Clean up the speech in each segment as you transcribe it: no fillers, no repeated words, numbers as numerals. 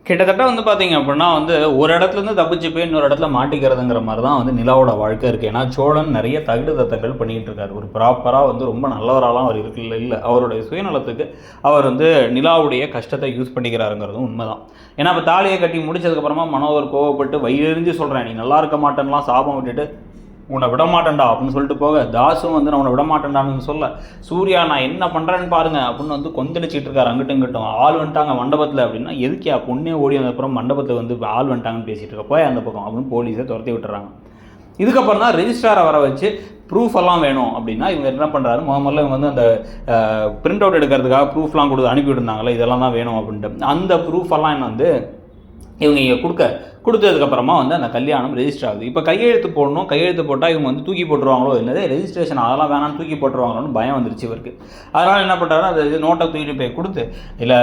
கிட்டத்தட்ட வந்து பார்த்தீங்க அப்படின்னா வந்து ஒரு இடத்துலேருந்து தப்பிச்சு போய் இன்னொரு இடத்துல மாட்டிக்கிறதுங்கிற மாதிரி தான் வந்து நிலாவோட வாழ்க்கை இருக்குது. ஏன்னா சோழன் நிறைய தகுடு தத்தங்கள் பண்ணிகிட்டு இருக்காரு. ஒரு ப்ராப்பராக வந்து ரொம்ப நல்லவராலாம் அவர் இருக்குல்ல இல்லை, அவருடைய சுயநலத்துக்கு அவர் வந்து நிலாவுடைய கஷ்டத்தை யூஸ் பண்ணிக்கிறாருங்கிறதும் உண்மைதான். ஏன்னா இப்போ தாலியை கட்டி முடிச்சதுக்கப்புறமா மனோவர் கோவப்பட்டு வயிறெறிஞ்சு சொல்கிறேன், நீ நல்லா இருக்க மாட்டேன்லாம் சாபம் விட்டுட்டு உன்னை விடமாட்டேன்டா அப்படின்னு சொல்லிட்டு போக, தாசும் வந்து நான் உன்னை விடமாட்டேன்டான்னு சொல்ல, சூர்யா நான் என்ன பண்ணுறேன்னு பாருங்க அப்படின்னு வந்து கொந்தளிச்சிட்டு இருக்காரு. அங்கிட்டும் இங்கிட்டும் ஆள் வந்துட்டாங்க மண்டபத்தில் அப்படின்னா, எதுக்கியா பொண்ணே ஓடி வந்தப்புறம் மண்டபத்தில் வந்து ஆள் வந்துட்டாங்கன்னு பேசிகிட்டு இருக்க, போய் அந்த பக்கம் அப்படின்னு போலீஸை துரத்தி விட்டுறாங்க. இதுக்கப்புறம் தான் ரெஜிஸ்ட்ராரை வர வச்சு ப்ரூஃப் எல்லாம் வேணும் அப்படின்னா இவங்க என்ன பண்ணுறாரு, முதல்ல இவங்க வந்து அந்த பிரிண்ட் அவுட் எடுக்கிறதுக்காக ப்ரூஃப்லாம் கொடுத்து அனுப்பிவிட்டுருந்தாங்களே, இதெல்லாம் தான் வேணும் அப்படின்ட்டு அந்த ப்ரூஃப் எல்லாம் என்ன வந்து இவங்க இங்கே கொடுத்ததுக்கப்புறமா வந்து அந்த கல்யாணம் ரெஜிஸ்டர் ஆகுது. இப்போ கையெழுத்து போடணும், கையெழுத்து போட்டால் இவங்க வந்து தூக்கி போட்டுருவாங்களோ, இல்லை ரெஜிஸ்ட்ரேஷன் அதெல்லாம் வேணாம்னு தூக்கி போட்டுருவாங்களோன்னு பயம் வந்துருச்சு இவருக்கு. அதனால் என்ன பண்ணுறாரு, அந்த நோட்டை தூக்கிட்டு போய் கொடுத்து, இல்லை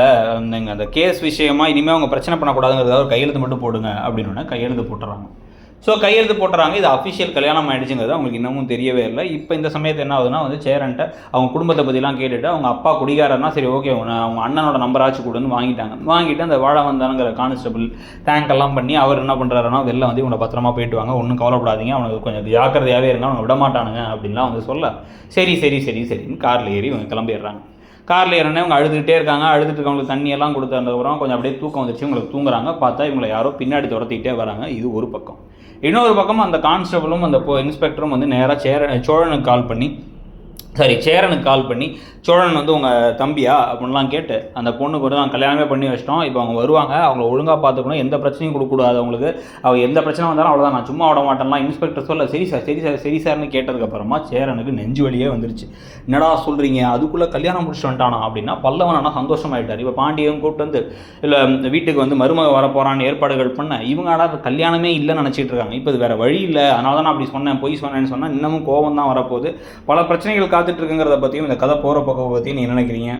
நீங்கள் அந்த கேஸ் விஷயமா இனிமேல் அவங்க பிரச்சனை பண்ணக்கூடாதுங்கிறத ஒரு கையெழுத்து மட்டும் போடுங்க அப்படின்னு கையெழுத்து போட்டுறாங்க. ஸோ கையெழுத்து போட்டுறாங்க. இது அஃபிஷியல் கல்யாணம் ஆகிடுச்சுங்கிறது அவங்களுக்கு இன்னமும் தெரியவே இல்லை. இப்போ இந்த சமயத்தை என்ன ஆகுதுன்னா வந்து சேரன்ட்ட அவங்க குடும்பத்தை பற்றிலாம் கேட்டுட்டு, அவங்க அப்பா குடிகாரன்னா சரி ஓகே அவங்க அண்ணனோட நம்பராச்சு கொடுன்னு வாங்கிட்டு அந்த வாழ வந்தானுங்கிற கான்ஸ்டபிள் டேங்க் பண்ணி அவர் என்ன பண்ணுறாருன்னா, வெளில வந்து இவனை பத்திரமா போயிட்டு வாங்க, ஒன்றும் கவலைப்படாதீங்க, அவனுக்கு கொஞ்சம் ஜாக்கிரதையாகவே இருங்க, அவங்க விடமாட்டானுங்க அப்படின்லாம் வந்து சொல்ல, சரின்னு காரில் ஏறி இவங்க கிளம்பிடுறாங்க. காரில் ஏறினே அவங்க அழுதுகிட்டே இருக்காங்க. அழுதுட்டு இருக்கவங்களுக்கு தண்ணியெல்லாம் கொடுத்ததுக்கப்புறம் கொஞ்சம் அப்படியே தூக்கம் வந்துச்சு, இவங்களுக்கு தூங்குறாங்க. பார்த்தா இவங்களை யாரோ பின்னாடி துரத்திக்கிட்டே வராங்க. இது ஒரு பக்கம். இன்னொரு பக்கம் அந்த கான்ஸ்டபிளும் அந்த இன்ஸ்பெக்டரும் வந்து நேராக சோழனுக்கு கால் பண்ணி சோழன் வந்து உங்கள் தம்பியா அப்படின்லாம் கேட்டு, அந்த பொண்ணுக்கு வந்து நாங்கள் கல்யாணமே பண்ணி வச்சிட்டோம், இப்போ அவங்க வருவாங்க, அவங்கள ஒழுங்காக பார்த்துக்கணும், எந்த பிரச்சனையும் கொடுக்கக்கூடாது அவங்களுக்கு, அவங்க எந்த பிரச்சனை வந்தாலும் அவ்வளோதான், நான் சும்மா விட மாட்டேன்லாம் இன்ஸ்பெக்டர் சொல்ல, சரி சார்னு கேட்டதுக்கப்புறமா சேரனுக்கு நெஞ்சு வலியே வந்துருச்சு. என்னடா சொல்கிறீங்க, அதுக்குள்ளே கல்யாணம் முடிச்சுட்டு வந்துட்டானா அப்படின்னா பல்லவன் ஆனால் சந்தோஷமாயிட்டார். இப்போ பாண்டியன் கூப்பிட்டு வந்து இல்லை வீட்டுக்கு வந்து மருமக வர போகிறான்னு ஏற்பாடுகள் பண்ண, இவங்க ஆனால் கல்யாணமே இல்லைன்னு நினச்சிட்டு இருக்காங்க. இப்போ இது வேறு வழி இல்லை, அதனால தான் நான் அப்படி சொன்னேன், பொய் சொன்னேன்னு சொன்னால் இன்னமும் கோபம் தான் வரப்போகுது. பல பிரச்சனைகள் காத்துட்டு இருக்குங்கிறத பற்றியும் இந்த கதை போகிற பக்கம் பற்றி நீ நினைக்கிறீங்க?